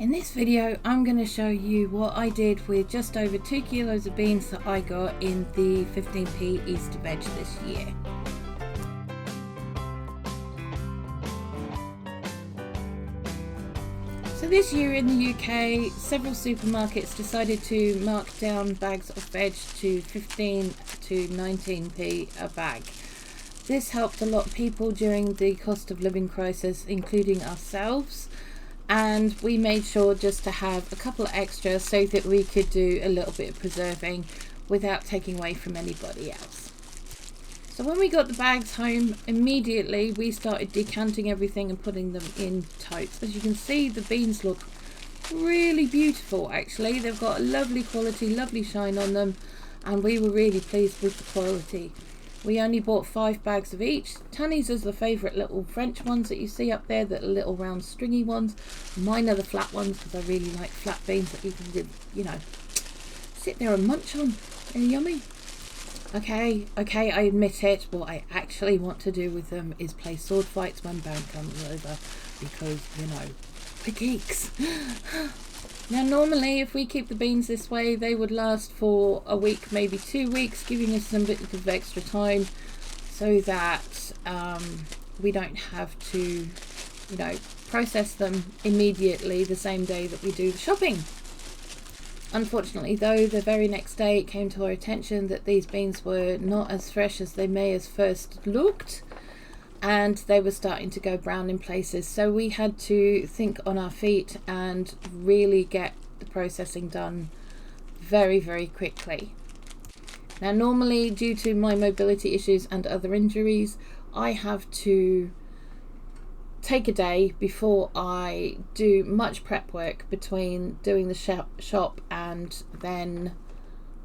In this video, I'm going to show you what I did with just over 2 kilos of beans that I got in the 15p Easter veg this year. So this year in the UK, several supermarkets decided to mark down bags of veg to 15 to 19p a bag. This helped a lot of people during the cost of living crisis, including ourselves. And we made sure just to have a couple of extra so that we could do a little bit of preserving without taking away from anybody else. So when we got the bags home, immediately we started decanting everything and putting them in totes. As you can see, the beans look really beautiful actually. They've got a lovely quality, lovely shine on them, and we were really pleased with the quality. We only bought 5 bags of each. Tanny's is the favourite little French ones that you see up there, that are little round stringy ones. Mine are the flat ones because I really like flat beans that you can, you know, sit there and munch on. They're yummy. Okay, I admit it. What I actually want to do with them is play sword fights when Bam comes over because, you know, the geeks. Now normally if we keep the beans this way, they would last for a week, maybe 2 weeks, giving us some bit of extra time so that we don't have to, you know, process them immediately the same day that we do the shopping. Unfortunately though, the very next day it came to our attention that these beans were not as fresh as they may have first looked, and they were starting to go brown in places. So we had to think on our feet and really get the processing done very, very quickly. Now normally, due to my mobility issues and other injuries, I have to take a day before I do much prep work between doing the shop and then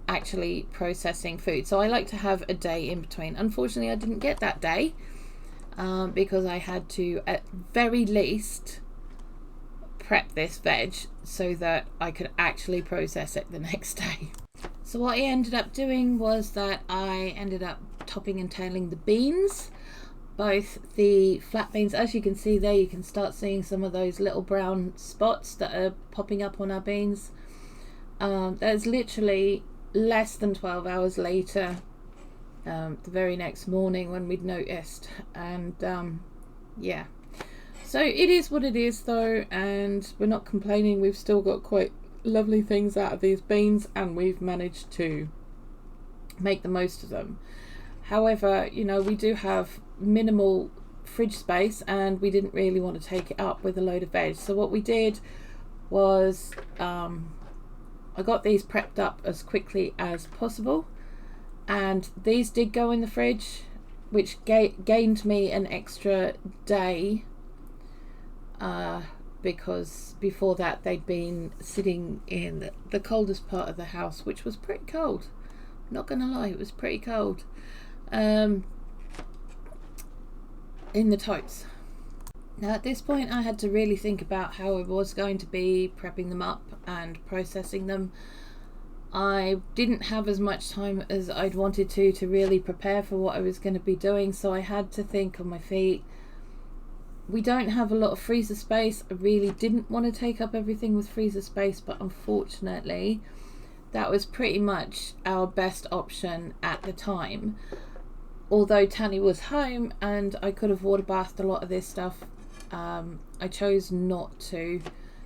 actually processing food. So I like to have a day in between. Unfortunately, I didn't get that day. Because I had to, at very least, prep this veg so that I could actually process it the next day. So what I ended up doing was that I ended up topping and tailing the beans, both the flat beans. As you can see there, you can start seeing some of those little brown spots that are popping up on our beans. There's literally less than 12 hours later, the very next morning when we'd noticed, and yeah, so it is what it is though, and we're not complaining. We've still got quite lovely things out of these beans and we've managed to make the most of them. However, you know, we do have minimal fridge space and we didn't really want to take it up with a load of veg. So what we did was I got these prepped up as quickly as possible. And these did go in the fridge, which gained me an extra day because before that they'd been sitting in the coldest part of the house, which was pretty cold. Not gonna lie, it was pretty cold in the totes. Now at this point I had to really think about how I was going to be prepping them up and processing them. I didn't have as much time as I'd wanted to really prepare for what I was going to be doing, so I had to think on my feet. We don't have a lot of freezer space. I really didn't want to take up everything with freezer space, but unfortunately that was pretty much our best option at the time. Although Tanny was home and I could have water bathed a lot of this stuff, I chose not to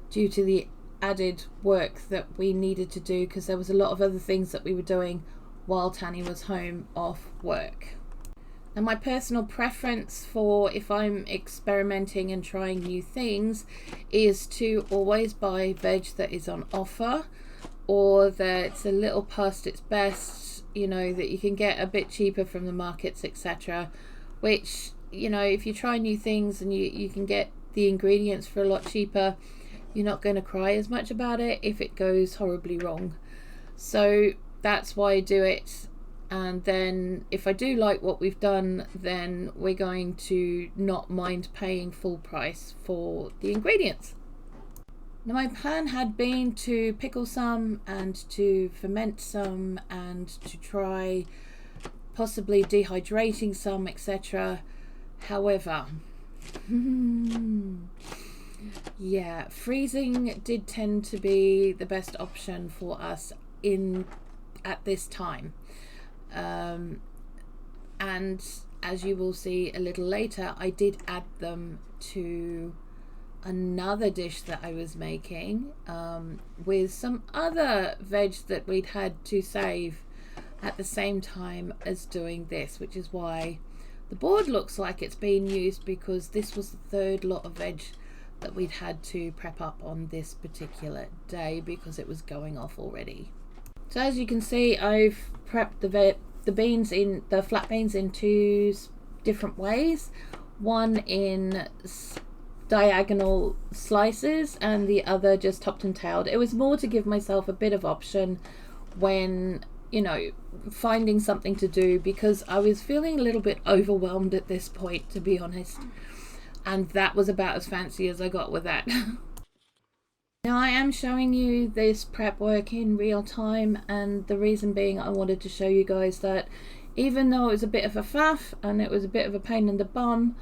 due to the added work that we needed to do, because there was a lot of other things that we were doing while Tanny was home off work. Now my personal preference for if I'm experimenting and trying new things is to always buy veg that is on offer, or that's a little past its best, you know, that you can get a bit cheaper from the markets, etc. Which, you know, if you try new things and you can get the ingredients for a lot cheaper, you're not going to cry as much about it if it goes horribly wrong. So that's why I do it. And then if I do like what we've done, then we're going to not mind paying full price for the ingredients. Now my plan had been to pickle some and to ferment some and to try possibly dehydrating some, etc. However, Yeah, freezing did tend to be the best option for us in at this time. And as you will see a little later, I did add them to another dish that I was making with some other veg that we'd had to save at the same time as doing this, which is why the board looks like it's been used, because this was the third lot of veg that we'd had to prep up on this particular day because it was going off already. So as you can see, I've prepped the flat beans in two different ways. One in diagonal slices and the other just topped and tailed. It was more to give myself a bit of option when, you know, finding something to do, because I was feeling a little bit overwhelmed at this point, to be honest, and that was about as fancy as I got with that. Now I am showing you this prep work in real time, and the reason being I wanted to show you guys that even though it was a bit of a faff and it was a bit of a pain in the bum,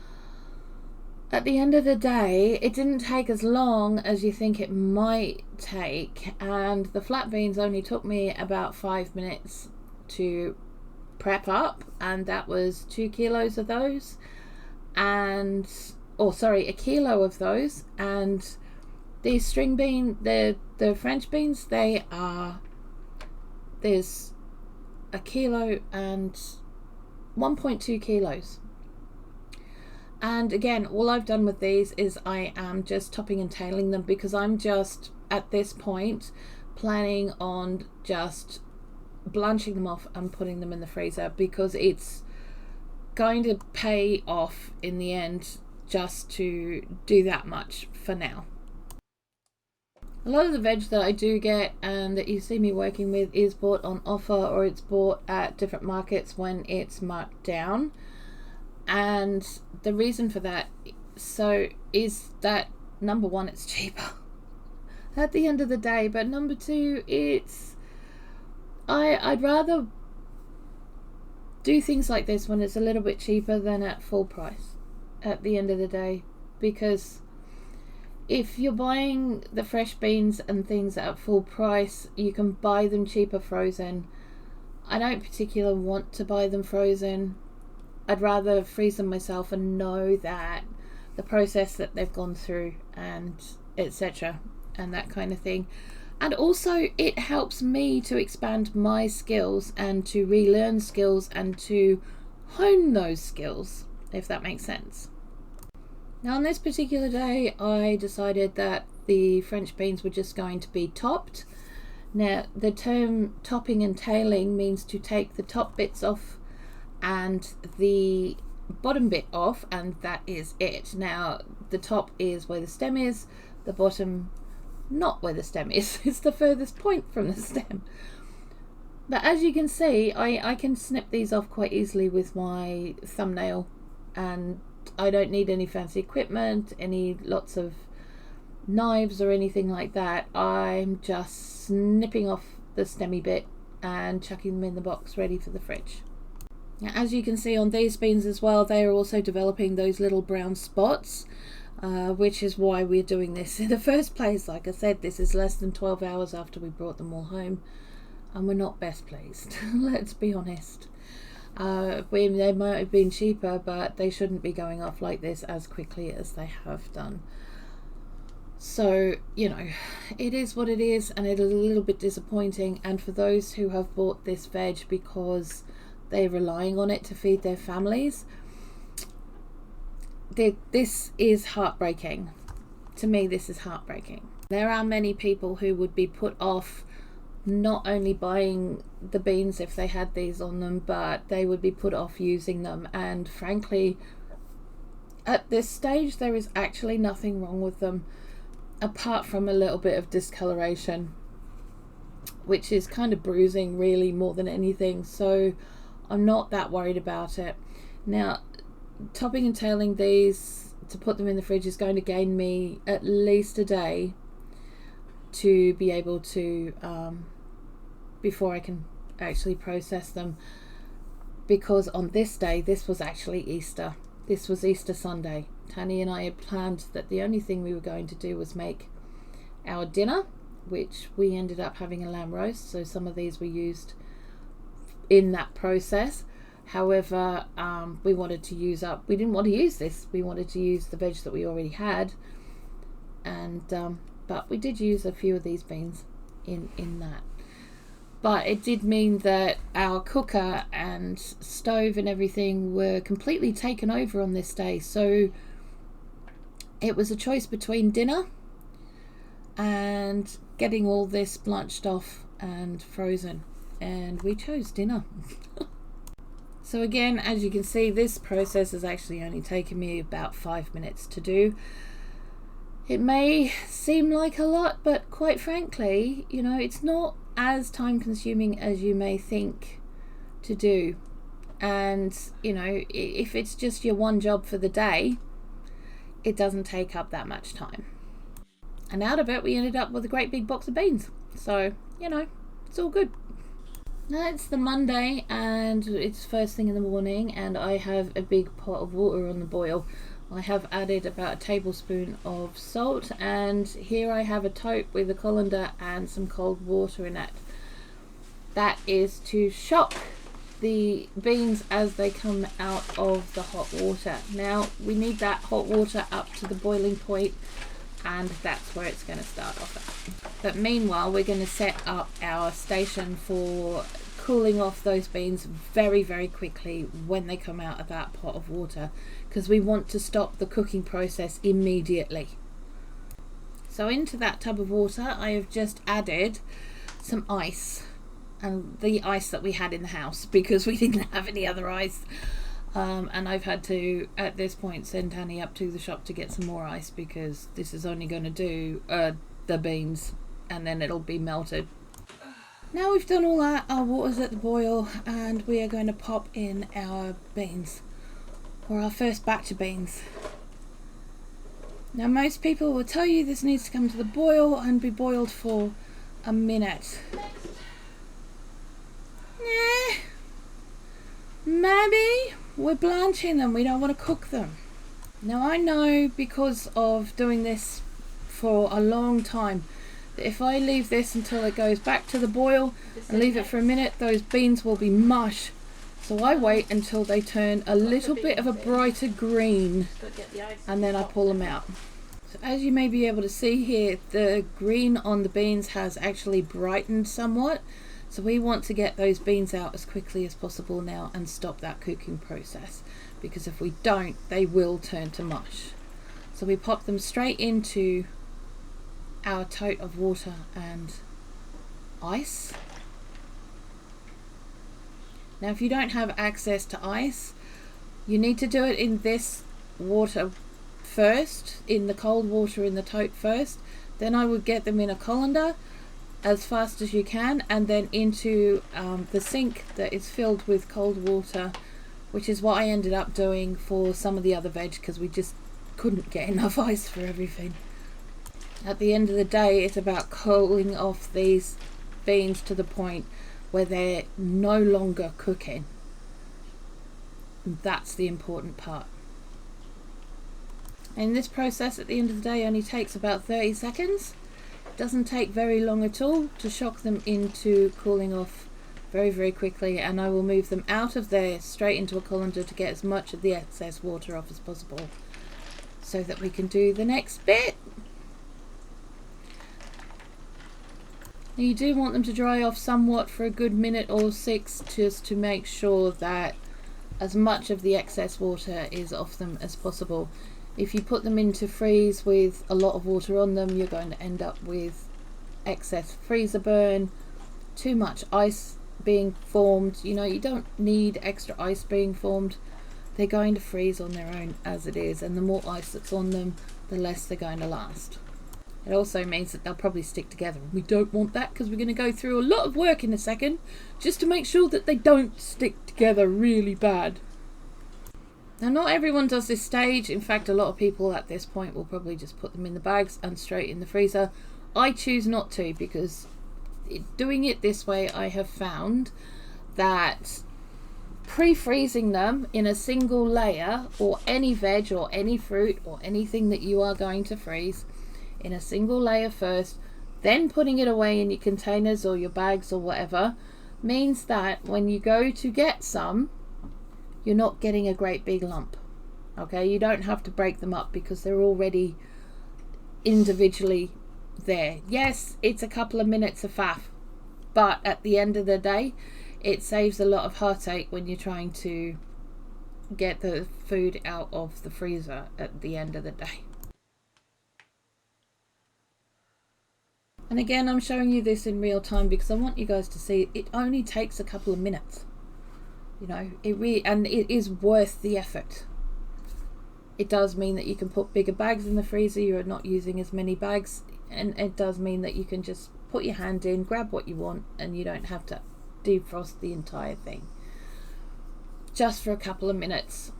at the end of the day it didn't take as long as you think it might take, and the flat beans only took me about 5 minutes to prep up, and that was 2 kilos of those, and a kilo of those. And these string bean, the French beans, there's a kilo and 1.2 kilos. And again, all I've done with these is I am just topping and tailing them, because I'm just at this point planning on just blanching them off and putting them in the freezer, because it's going to pay off in the end just to do that much for now. A lot of the veg that I do get and that you see me working with is bought on offer, or it's bought at different markets when it's marked down. And the reason for that is that number one, it's cheaper at the end of the day, but number two, I'd rather do things like this when it's a little bit cheaper than at full price at the end of the day, because if you're buying the fresh beans and things at full price, you can buy them cheaper frozen. I don't particularly want to buy them frozen. I'd rather freeze them myself and know that the process that they've gone through and etc. and that kind of thing. And also it helps me to expand my skills and to relearn skills and to hone those skills, if that makes sense. Now on this particular day I decided that the French beans were just going to be topped. Now the term topping and tailing means to take the top bits off and the bottom bit off, and that is it. Now the top is where the stem is, the bottom not where the stem is. It's the furthest point from the stem. But as you can see, I can snip these off quite easily with my thumbnail, and I don't need any fancy equipment, lots of knives or anything like that. I'm just snipping off the stemmy bit and chucking them in the box ready for the fridge. Now, as you can see on these beans as well, they are also developing those little brown spots, which is why we're doing this in the first place. Like I said, this is less than 12 hours after we brought them all home, and we're not best pleased. Let's be honest. They might have been cheaper, but they shouldn't be going off like this as quickly as they have done. So, you know, it is what it is, and it is a little bit disappointing. And for those who have bought this veg because they're relying on it to feed their families, this is heartbreaking. To me, this is heartbreaking. There are many people who would be put off not only buying the beans if they had these on them, but they would be put off using them. And frankly, at this stage, there is actually nothing wrong with them apart from a little bit of discoloration, which is kind of bruising really more than anything. So I'm not that worried about it. Now, topping and tailing these to put them in the fridge is going to gain me at least a day to be able to before I can actually process them, because on this day, this was actually Easter. this was Easter Sunday. Tanny and I had planned that the only thing we were going to do was make our dinner, which we ended up having a lamb roast, so some of these were used in that process. However, we wanted to use up, we didn't want to use this, we wanted to use the veg that we already had, and but we did use a few of these beans in that. But it did mean that our cooker and stove and everything were completely taken over on this day, so it was a choice between dinner and getting all this blanched off and frozen, and we chose dinner. So again, as you can see, this process has actually only taken me about 5 minutes to do. It may seem like a lot, but quite frankly, you know, it's not as time consuming as you may think to do. And, you know, if it's just your one job for the day, it doesn't take up that much time. And out of it, we ended up with a great big box of beans. So, you know, it's all good. Now it's the Monday and it's first thing in the morning, and I have a big pot of water on the boil. I have added about a tablespoon of salt, and here I have a tote with a colander and some cold water in it. That is to shock the beans as they come out of the hot water. Now we need that hot water up to the boiling point, and that's where it's going to start off at. But meanwhile, we're going to set up our station for cooling off those beans very, very quickly when they come out of that pot of water, because we want to stop the cooking process immediately. So into that tub of water, I have just added some ice, and the ice that we had in the house, because we didn't have any other ice. And I've had to, at this point, send Tanny up to the shop to get some more ice, because this is only going to do the beans, and then it'll be melted. Now we've done all that, our water's at the boil, and we are going to pop in our beans, or our first batch of beans. Now most people will tell you this needs to come to the boil and be boiled for a minute. Nah, maybe we're blanching them, we don't want to cook them. Now I know, because of doing this for a long time, that if I leave this until it goes back to the boil and leave it for a minute, those beans will be mush. So I wait until they turn a little bit of a brighter green, and then I pull them out. So as you may be able to see here, the green on the beans has actually brightened somewhat. So we want to get those beans out as quickly as possible now and stop that cooking process, because if we don't, they will turn to mush. So we pop them straight into our tote of water and ice. Now if you don't have access to ice, you need to do it in this water first, in the cold water in the tote first. Then I would get them in a colander as fast as you can, and then into the sink that is filled with cold water, which is what I ended up doing for some of the other veg, because we just couldn't get enough ice for everything. At the end of the day, it's about cooling off these beans to the point where they're no longer cooking. And that's the important part. And this process at the end of the day only takes about 30 seconds. It doesn't take very long at all to shock them into cooling off very, very quickly, and I will move them out of there straight into a colander to get as much of the excess water off as possible, so that we can do the next bit. Now you do want them to dry off somewhat for a good minute or 6, just to make sure that as much of the excess water is off them as possible. If you put them into freeze with a lot of water on them, you're going to end up with excess freezer burn, too much ice being formed. You know, you don't need extra ice being formed. They're going to freeze on their own as it is, and the more ice that's on them, the less they're going to last. It also means that they'll probably stick together. We don't want that, because we're going to go through a lot of work in a second just to make sure that they don't stick together really bad. Now not everyone does this stage. In fact, a lot of people at this point will probably just put them in the bags and straight in the freezer. I choose not to, because doing it this way, I have found that pre-freezing them in a single layer, or any veg or any fruit or anything that you are going to freeze in a single layer first, then putting it away in your containers or your bags or whatever, means that when you go to get some, you're not getting a great big lump. Okay, you don't have to break them up because they're already individually there. Yes, it's a couple of minutes of faff, but at the end of the day, it saves a lot of heartache when you're trying to get the food out of the freezer at the end of the day. And again, I'm showing you this in real time because I want you guys to see it only takes a couple of minutes. You know, and it is worth the effort. It does mean that you can put bigger bags in the freezer, you're not using as many bags, and it does mean that you can just put your hand in, grab what you want, and you don't have to defrost the entire thing just for a couple of minutes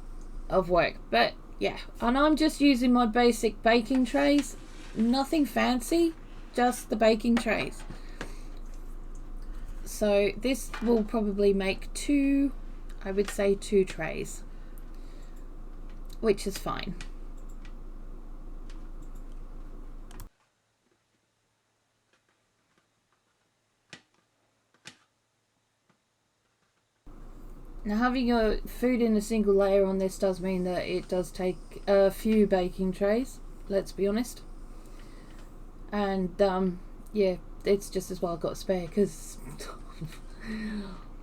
of work. But yeah, and I'm just using my basic baking trays, nothing fancy, just the baking trays. So this will probably make two, I would say 2 trays, which is fine. Now, having your food in a single layer on this does mean that it does take a few baking trays, let's be honest. And yeah, it's just as well I've got a spare because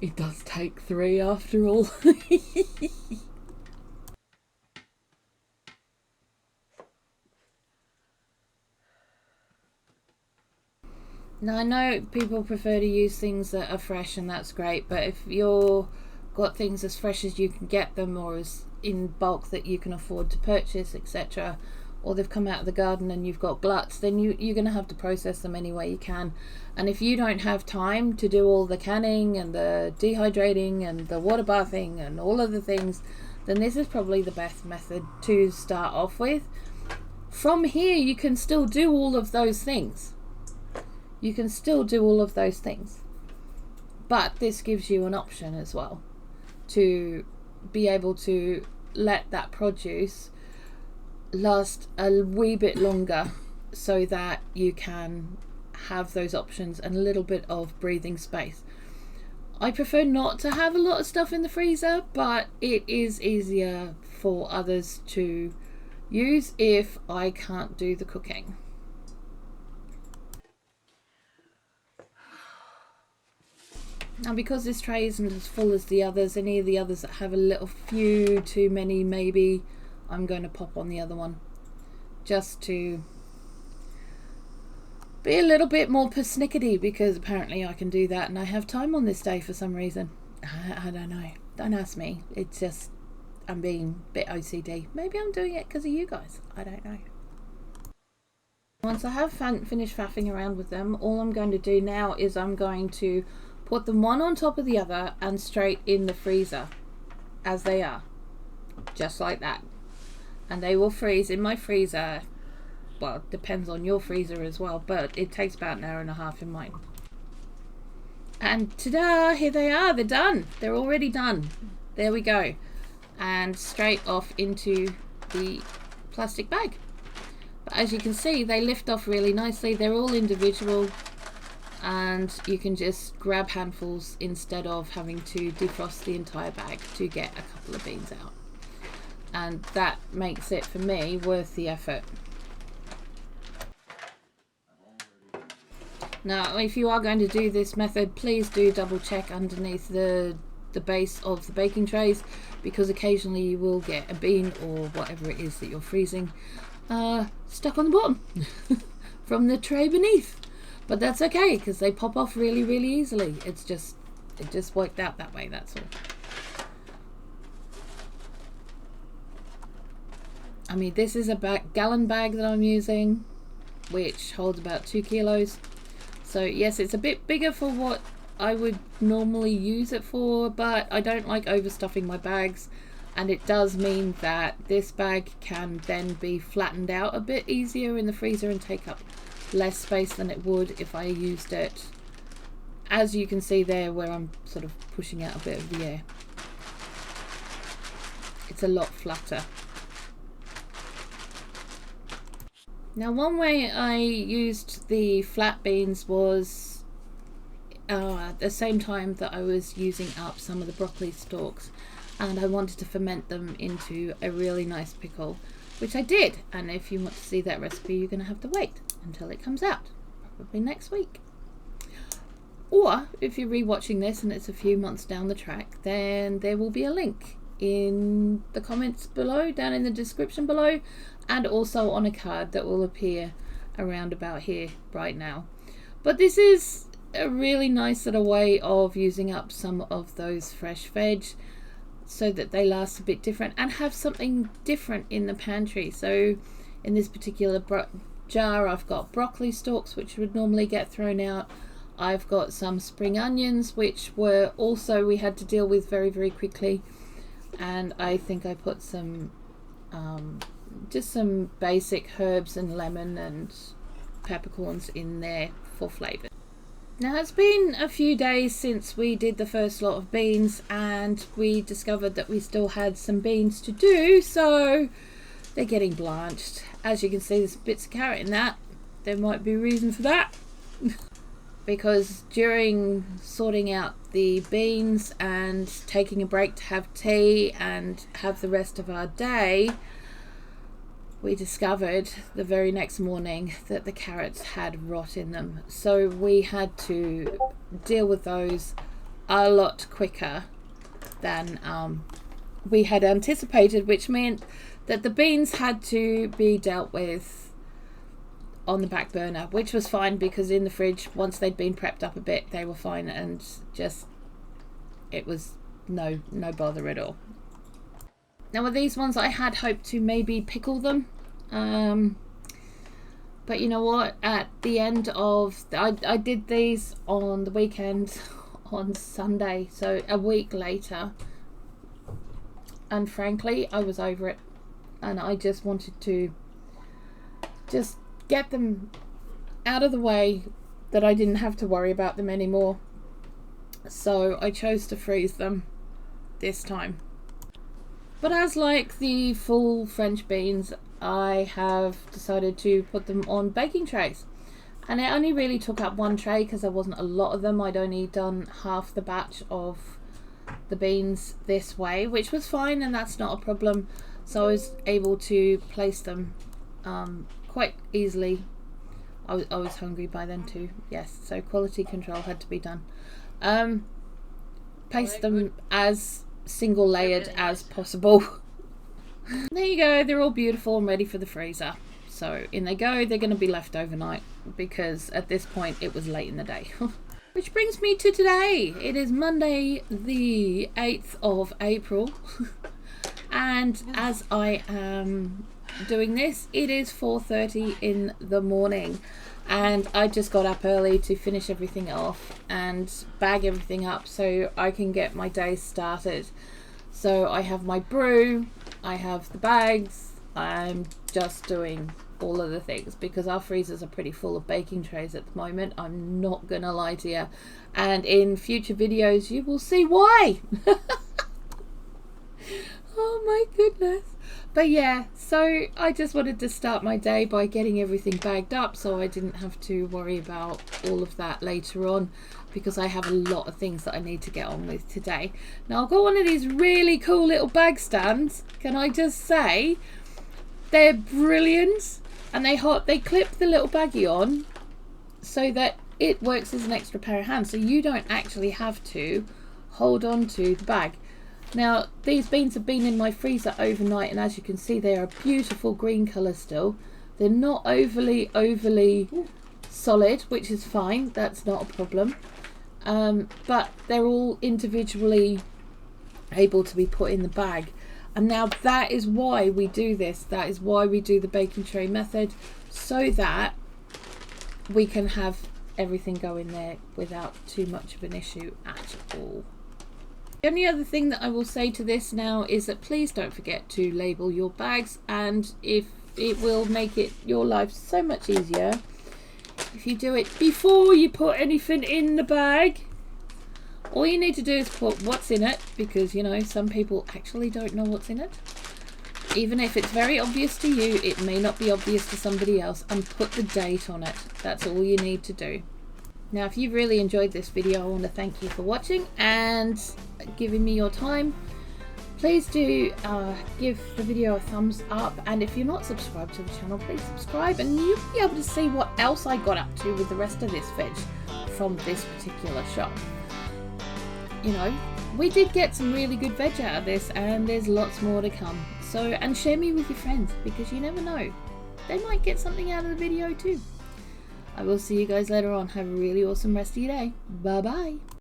it does take 3 after all. Now, I know people prefer to use things that are fresh, and that's great, but if you're got things as fresh as you can get them, or as in bulk that you can afford to purchase, etc., or they've come out of the garden and you've got gluts, then you're going to have to process them any way you can. And if you don't have time to do all the canning and the dehydrating and the water bathing and all of the things, then this is probably the best method to start off with. From here, you can still do all of those things. You can still do all of those things, but this gives you an option as well to be able to let that produce last a wee bit longer, so that you can have those options and a little bit of breathing space. I prefer not to have a lot of stuff in the freezer, but it is easier for others to use if I can't do the cooking. Now, because this tray isn't as full as the others, any of the others that have a little few too many maybe, I'm going to pop on the other one just to be a little bit more persnickety, because apparently I can do that and I have time on this day for some reason. I don't know, don't ask me, it's just I'm being a bit OCD. Maybe I'm doing it because of you guys, I don't know. Once I have finished faffing around with them, all I'm going to do now is I'm going to put them one on top of the other and straight in the freezer as they are, just like that, and they will freeze in my freezer. Well, it depends on your freezer as well, but it takes about an hour and a half in mine. And ta-da, here they are, they're done, they're already done. There we go, and straight off into the plastic bag. But as you can see, they lift off really nicely, they're all individual, and you can just grab handfuls instead of having to defrost the entire bag to get a couple of beans out, and that makes it, for me, worth the effort. Now, if you are going to do this method, please do double check underneath the base of the baking trays, because occasionally you will get a bean or whatever it is that you're freezing stuck on the bottom from the tray beneath. But that's okay, because they pop off really, really easily. It just worked out that way, that's all. I mean, this is a gallon bag that I'm using, which holds about 2 kilos. So yes, it's a bit bigger for what I would normally use it for, but I don't like overstuffing my bags, and it does mean that this bag can then be flattened out a bit easier in the freezer and take up less space than it would if I used it, as you can see there, where I'm sort of pushing out a bit of the air. it's a lot flatter. Now, one way I used the flat beans was at the same time that I was using up some of the broccoli stalks, and I wanted to ferment them into a really nice pickle, which I did. And if you want to see that recipe, you're going to have to wait until it comes out, probably next week. Or if you're rewatching this and it's a few months down the track, then there will be a link in the comments below, down in the description below, and also on a card that will appear around about here right now. But this is a really nice little way of using up some of those fresh veg so that they last a bit different and have something different in the pantry. So in this particular jar, I've got broccoli stalks, which would normally get thrown out. I've got some spring onions, which were also we had to deal with very, very quickly. And I think I put some just some basic herbs and lemon and peppercorns in there for flavour. Now, it's been a few days since we did the first lot of beans, and we discovered that we still had some beans to do, so they're getting blanched. As you can see, there's bits of carrot in that. There might be a reason for that. Because during sorting out the beans and taking a break to have tea and have the rest of our day, we discovered the very next morning that the carrots had rot in them. So we had to deal with those a lot quicker than we had anticipated, which meant that the beans had to be dealt with on the back burner, which was fine because in the fridge, once they'd been prepped up a bit, they were fine, and just it was no bother at all. Now, with these ones, I had hoped to maybe pickle them, but you know what, at the end of I did these on the weekend on Sunday, so a week later, and frankly I was over it, and I just wanted to just get them out of the way, that I didn't have to worry about them anymore. So I chose to freeze them this time. But as like the full French beans, I have decided to put them on baking trays. And it only really took up one tray because there wasn't a lot of them. I'd only done half the batch of the beans this way, which was fine, and that's not a problem. So I was able to place them quite easily. I was hungry by then too, yes, so quality control had to be done. Paste them as single layered as possible. There you go, they're all beautiful and ready for the freezer. So in they go. They're going to be left overnight because at this point it was late in the day. Which brings me to today. It is Monday the 8th of April and as I am doing this, it is 4:30 in the morning, and I just got up early to finish everything off and bag everything up so I can get my day started. So I have my brew, I have the bags, I'm just doing all of the things because our freezers are pretty full of baking trays at the moment. I'm not gonna lie to you, and in future videos you will see why. Oh my goodness. But yeah, so I just wanted to start my day by getting everything bagged up so I didn't have to worry about all of that later on, because I have a lot of things that I need to get on with today. Now, I've got one of these really cool little bag stands. Can I just say, they're brilliant, and they clip the little baggie on so that it works as an extra pair of hands, so you don't actually have to hold on to the bag. Now, these beans have been in my freezer overnight, and as you can see, they are a beautiful green colour still. They're not overly solid, which is fine, that's not a problem. But they're all individually able to be put in the bag. And now that is why we do this. That is why we do the baking tray method, so that we can have everything go in there without too much of an issue at all. The only other thing that I will say to this now is that please don't forget to label your bags, and if it will make your life so much easier if you do it before you put anything in the bag, All you need to do is put what's in it, because you know some people actually don't know what's in it. Even if it's very obvious to you, it may not be obvious to somebody else, and put the date on it. That's all you need to do. Now, if you've really enjoyed this video, I want to thank you for watching and giving me your time. Please do give the video a thumbs up, and if you're not subscribed to the channel, please subscribe, and you'll be able to see what else I got up to with the rest of this veg from this particular shop. You know, we did get some really good veg out of this, and there's lots more to come. So, and share me with your friends, because you never know, they might get something out of the video too. I will see you guys later on. Have a really awesome rest of your day. Bye bye.